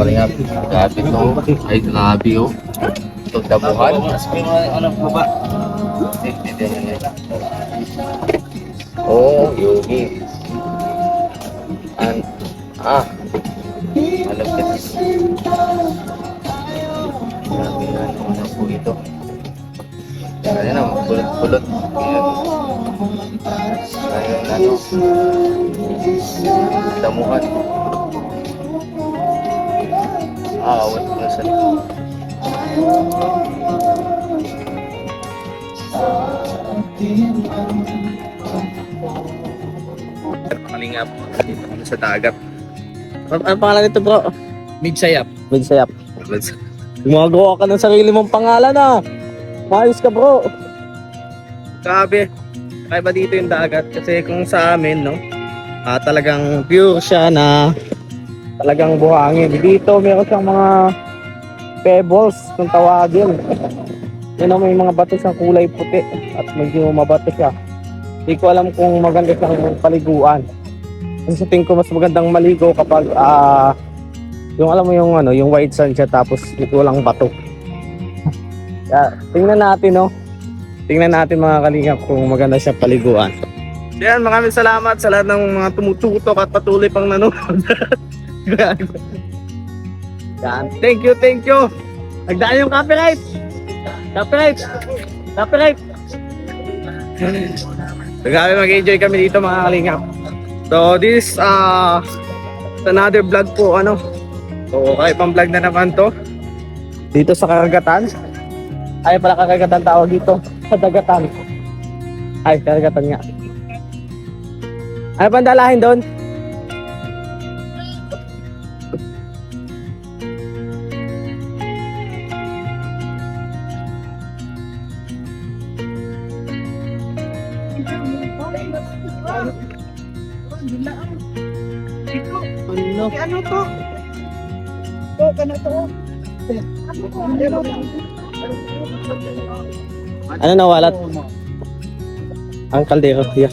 kalingap. Grabe to. Ay, grabe oh. Itong damuhan. Ano po ba? Oh, yogi. Malapit. Grabe na ano po ito. Kaya na, pulot-pulot. Ayun, ano. Damuhan. Awat ko na sa kalingap. Dito kami sa dagat. Ano pangalan nito bro? Midsayap. Midsayap. Gumagawa ka ng sarili mong pangalan ah. Maayos ka bro. Grabe. Kaya ba dito yung dagat? Kasi kung sa amin, no? Talagang pure siya na talagang buhangin. Dito meron siyang mga pebbles kung tawagin. Yan may mga bato sa kulay puti at medyo mabato siya. Hindi ko alam kung maganda siyang paliguan. Kasi sa tingin ko mas magandang maligo kapag yung alam mo yung ano, yung white sand siya tapos walang bato. Kaya, tingnan natin no. Tingnan natin mga kalingap kung maganda siya paliguan. So yan, maraming salamat sa lahat ng mga tumututok at patuloy pang nanonood. Yan, thank you, thank you. Nagdaan yung copyright. Copyright. Copyright. Grabe mag-enjoy kami dito mga kalingap. So this another vlog po ano. So kahit pang vlog na naman to. Dito sa karagatan. Ay pala karagatan tawag dito. Sa dagatan. Ay karagatan nga. Ano pang dalahin doon? Ano to? To, ganito. Ano nawalat? Ang kaldero. Yeah.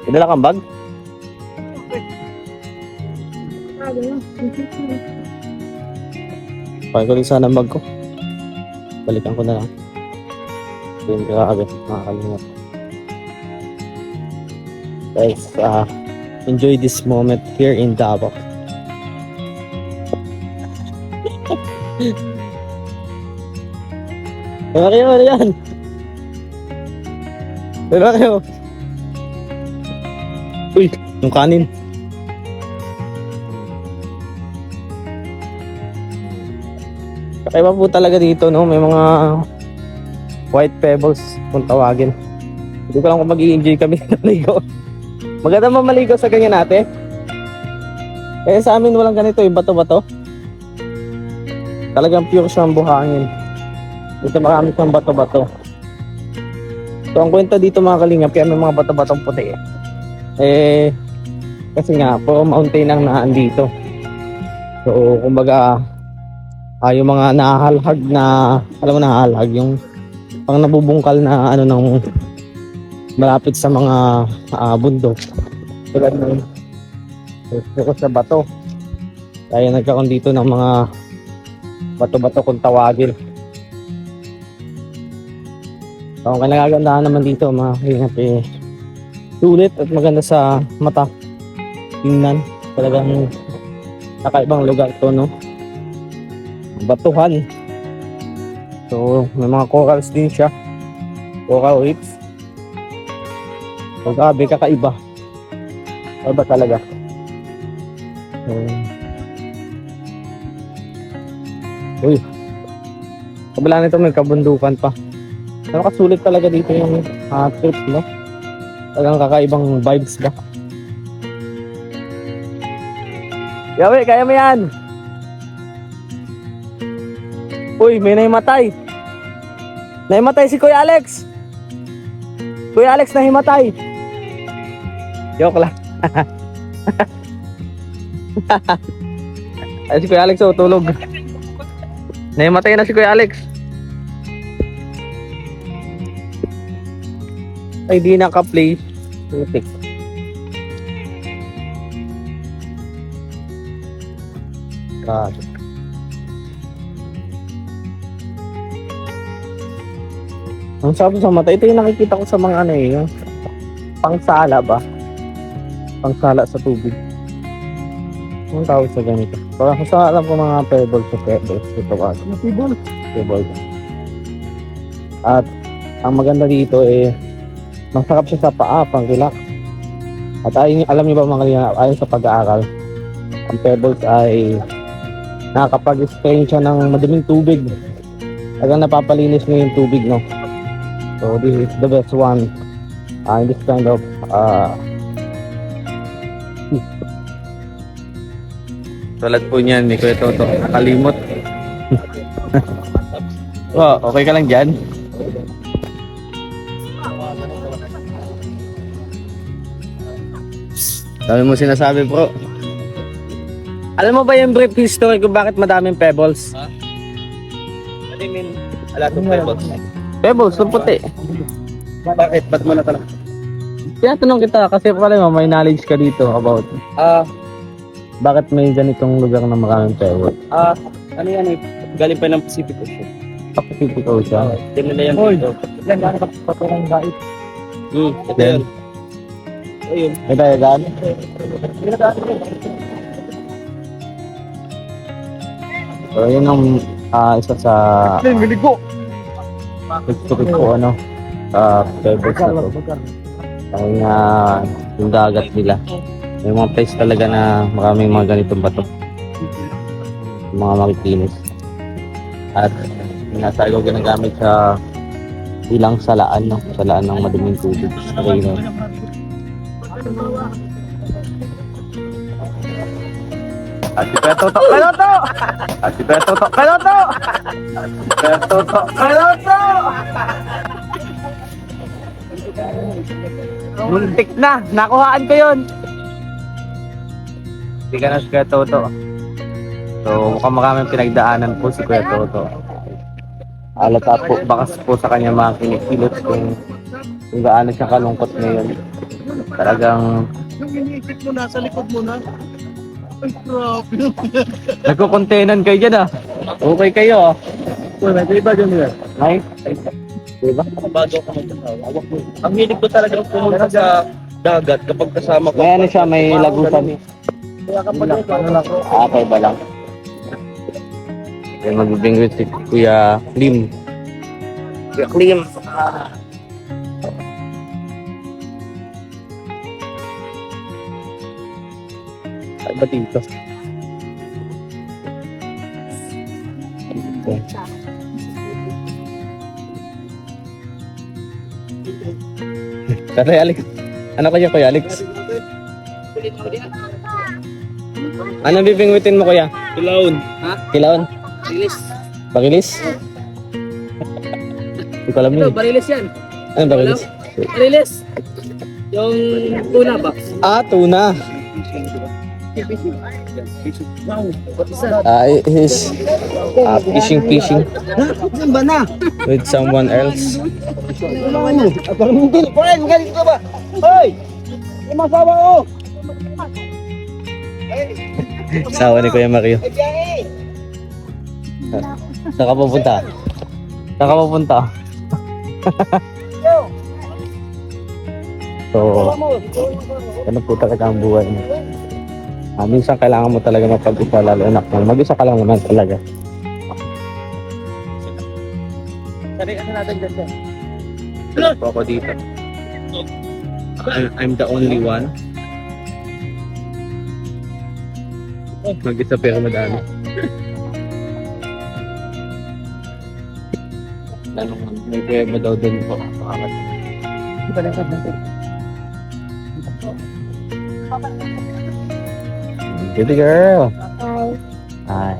Idala kang bag? Paano ko rin sana ang bag ko? Balikan ko na lang. Yun, grabe, makakalingat. Guys, enjoy this moment here in Davao. Diba kayo, ano yan? Diba kayo? Uy, yung kanin. Kakaiba po talaga dito, no? May mga white pebbles kung tawagin. Hindi ko lang kung mag-i-enjoy kami maligo. Maganda mo maligo sa ganyan natin. Kaya sa amin walang ganito, yung bato-bato. Talagang pure siyang buhangin. Dito marami siyang bato-bato. So ang kwento dito mga kalingap, kaya may mga bato-batong puti kasi nga, puro mountain ang naan dito. So kumbaga yung mga nahahalhag na, alam mo nahahalhag, yung pang nabubungkal na ano ng malapit sa mga bundok. Tulad ng sa bato. Kaya nagkaroon dito ng mga bato-bato kung tawagin. So ang kinagagandahan naman dito mga kalingap sulit at maganda sa mata. Tingnan, talagang nakaibang lugar to, no? Batuhan. So may mga corals din siya, coral reefs. So grabe, kakaiba. Iba talaga. Uy, kabila nito may kabundukan pa. Pero kasulit talaga dito yung trip, no? Talagang kakaibang vibes ba? Yawe, kaya mo yan! Uy, may naimatay. Naimatay si Kuya Alex. Kuya Alex nahimatay. Joke lang. Ay, si Kuya Alex, oh, tulog. Naimatay na si Kuya Alex. Ay, di naka-play. Putik. Grabe. Ang sabi sa mata, ito yung nakikita ko sa mga ano eh, yung pangsala ba? Pangsala sa tubig. Anong tawag sa ganito? Parang sa alam ko mga pebbles sa pebbles. Ito ba? Pebbles. At ang maganda dito eh, masarap siya sa paa, pang relax. At alam niyo ba mga kalina, ayon sa pag-aaral, ang pebbles ay nakakapag-strain siya ng maduming tubig. Talagang napapalinis niya yung tubig, no? So this is the best one in this kind of tulad po niyan, ni Kuya Toto, nakalimot. Oh, okay ka lang dyan? Dami mo sinasabi, bro. Alam mo ba yung brief history kung bakit madaming pebbles? Ha? Ano yung mean? A lot of pebbles. Pebbles, yung puti. Bakit? Ba't mo natanong? Tinatanong kita kasi pala mo, may knowledge ka dito about bakit may ganitong lugar na maraming pebbles. Ano yan eh? Galing pa ng Pacific Ocean. Pacific Ocean. Tingnan na yan dito. Yan, yan, kapatulong gait. Ito Then, yan. Ayun. may dayagan. So, yun ang isa sa Miligo. history ko, ano, pebbles na to. Dahil nga yung dagat nila. May mga place talaga na maraming mga ganitong bato. Mga makikinis. At nasa ko ginagamit sa ilang salaan, no? Salaan ng maduming tubig. Okay, no? At si Petoto, Peloto! At si Petoto, Peloto! At si Petoto, Peloto! Muntik na! Nakuhaan ko yun! Hindi ka na si Kuya Toto. So, mukhang maraming pinagdaanan po si Kuya Toto. Alata po, bakas po sa kanya mga kinikilot kung gaano siya kalungkot ngayon. Talagang Yung iniisip mo, nasa likod mo na. Ay, grabe. nagkukontenan kayo dyan ah. Okay kayo ah. Uy, may iba dyan nila. Ay, diba? Bago ka magkasawak mo. Ang hilig ko talagang pumunta sa dagat kapag kasama ko. May ano siya, may lagusan. Kaya kapag ano lang. Okay ba lang? Kaya magbibingwit si Kuya Klim. Kuya Klim. Ay ba dito? Tatay Alex. Ano kaya Kuya Alex? Ano bibingwitin mo Kuya? Ilaon. Kilaon? Barilis. Bakilis? Hindi ko alam Ito, yun. barilis yan. Ano bakilis? Barilis. Yung tuna ba? Ah, tuna. Wow. Isa. Is fishing Yan ba na? with someone else. Parang hindi. Friend, galit ka ba? Hoy! Yung masawa ko! Sawa ni Kuya Mario. Saan ka pupunta? Saan ka pupunta? So, ano po talaga ang buhay mo? Minsan kailangan mo talaga mapag-isa lalo anak mo. Mag-isa ka lang naman talaga. Ano natin dyan dyan? Ano po ako dito? I'm the only one. Mag-isa pero madami. May pweba daw dun po. Good girl. Hi.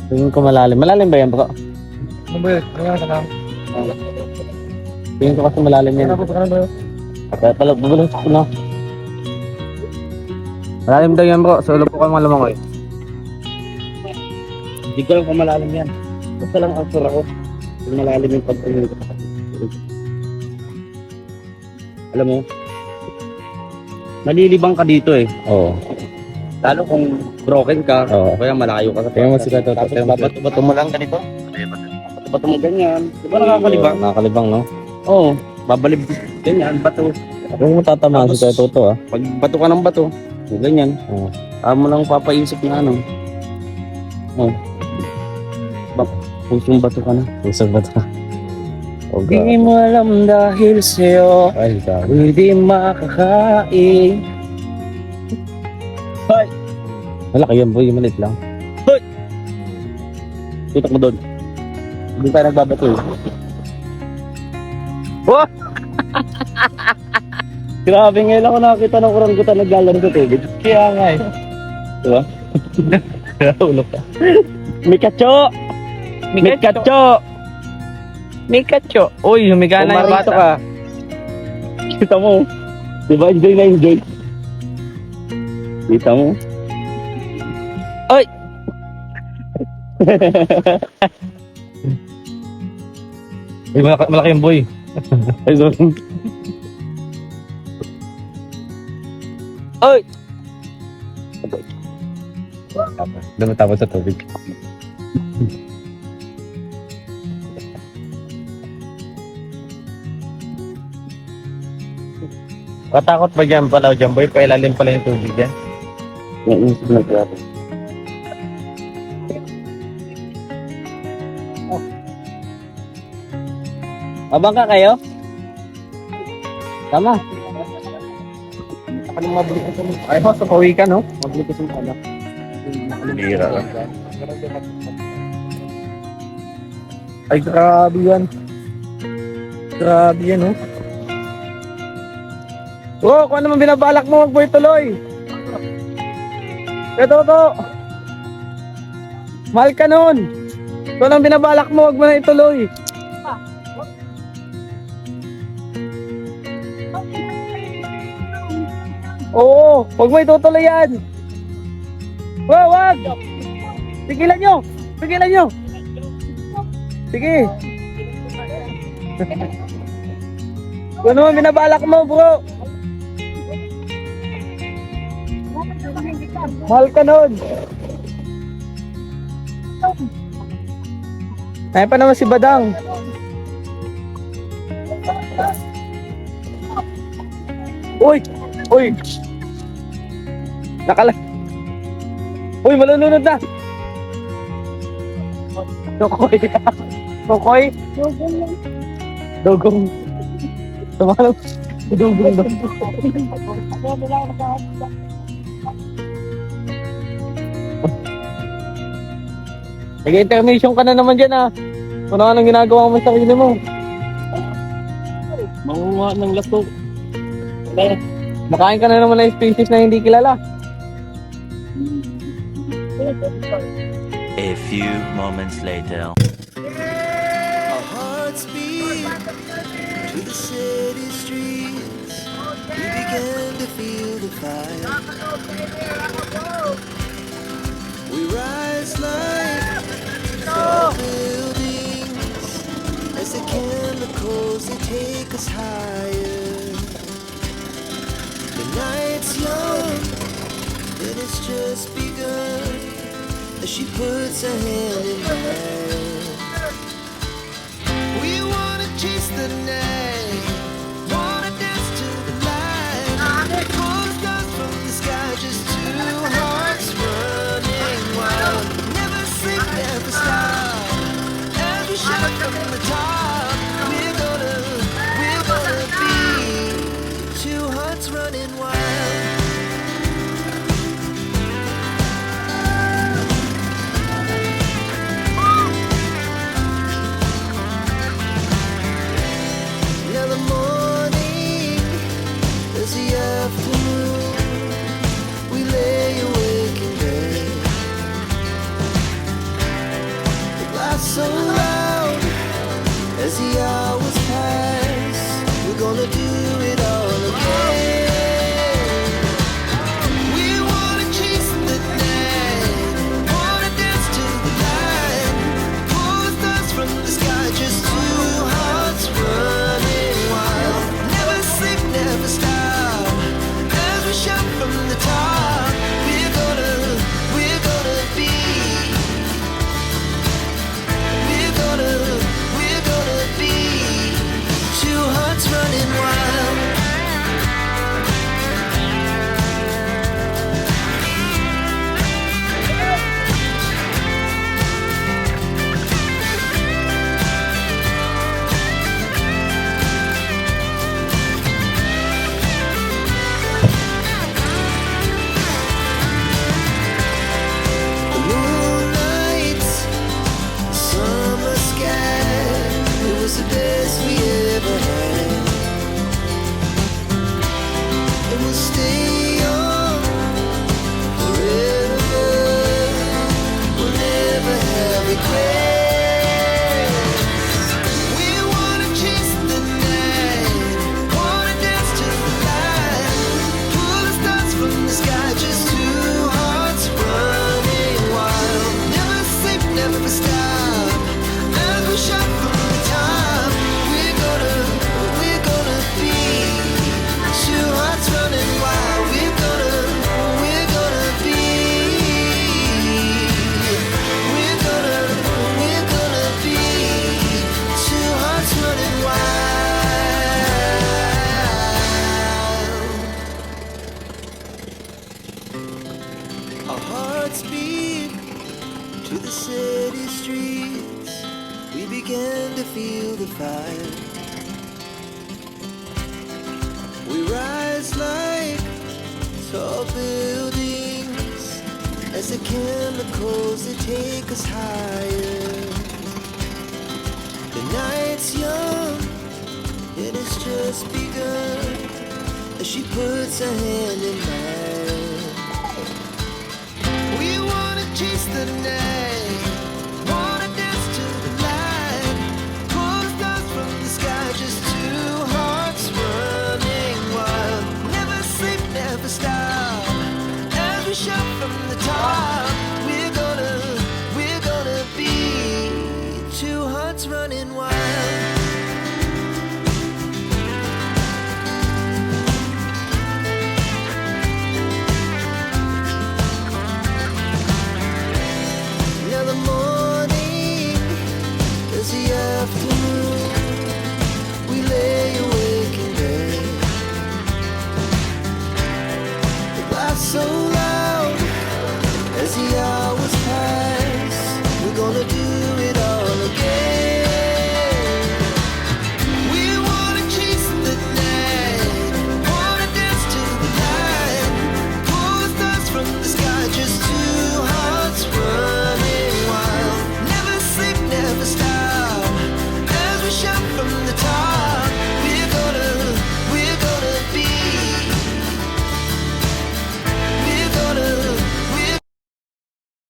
Tingin ko malalim. Malalim ba yan bro? Ano ba yun? Ano ka? Tingin ko kasi malalim yan. Ano ba yun? Kaya pala, bubulong sa na. Malalim daw yan bro, solo po kayo mga lumangoy. Hindi ko lang kung malalim yan. Basta lang answer ako. Kung malalim yung pagtulog. Alam mo, nalilibang ka dito eh. Oo. Lalo kung broken ka, Oo. kaya malayo ka sa Tingnan mo si Tato. Tapos Tingnan mo si- babato-bato mo lang ganito. Babato-bato mo ganyan. Di ba nakakalibang? Nakakalibang, no? Oo, babalib ganyan, bato. Huwag mo tatamaan si Tapos- Tato, ah. Pag bato ka ng bato, ganyan. Oo. Mo lang papaisip na ano. Oh. Pusong bato ka na. Isang ba ito? Oh, Di God. mo alam dahil sa'yo, Ay, God. hindi makakain. Malaki yan, boy. Yung maliit lang. Tutok mo doon. Hindi tayo nagbabato eh. Grabe ngayon ako nakakita ng orangutan naglalaro sa tubig. Kaya nga eh. Diba? Ulo ka. Mikacho! Mikacho! Mikacho. Uy, humiga na yung Pumarito bata. ka. Kita mo. Diba? Enjoy na enjoy. Kita mo. Oy! Ay, malaki yung boy. Ay, sorry. Oy! Lumatapos sa tubig. Katakot ba dyan pala dyan, boy? Pailalim pala yung tubig yan. Yung isip na grabe. Abang ka kayo? Tama. Anong mabalik ka mo? Ay, ho, sukawi ka, no? Mabalik ka sa pala. Bira lang. Ay, grabe yan. Grabe yan, no? Oh, kung ano man binabalak mo, wag mo ituloy. Ito to. Mahal ka nun. Kung anong binabalak mo, wag mo na ituloy. Oo, wag mo itutuloy yan. Wag! Pigilan nyo! Pigilan nyo! Sige. Kung ano man binabalak mo, bro. Mahal ka nun. Ay pa naman si Badang. Uy! Uy! Uy, malunod na! Tokoy! Tokoy! Dogong! Tumalong! Dogong! Nag-intermission ka na naman dyan ah. Kung ano anong ginagawa mo sa sarili mo. Mangunga ng lato. Makain ka na naman ng species na hindi kilala. A few moments later. Our hearts beat to the city streets. We began to feel the fire. We rise like tall buildings as the chemicals they take us higher. The night's young, and it's just begun as she puts her hand in mine. We wanna chase the night, wanna dance to the light. Pulls stars from the sky, just two hearts running wild. Never sleep, never stop. As we shout from the top, we're gonna be two hearts running wild. Now the morning is the afternoon. We lay awake in bed. The glass so loud as the hours pass. We're gonna do it all again. We want the best we ever had. And we'll stay on forever. We'll never have regrets. We wanna chase the night, wanna dance to the light, pull the stars from the sky, just two hearts running wild. Never sleep, never stop, as we shout from the top. We're gonna be two hearts running wild. We're gonna be. We're gonna be two hearts running wild. Our hearts beat to the city streets. We began to feel the fire. We rise like tall buildings as the chemicals they take us higher. The night's young, it has just begun as she puts her hand in mine. We wanna chase the night, wanna dance to the light, pull the stars from the sky, just two hearts running wild. Never sleep, never stop, as we shout from the top. We're gonna be two hearts running wild.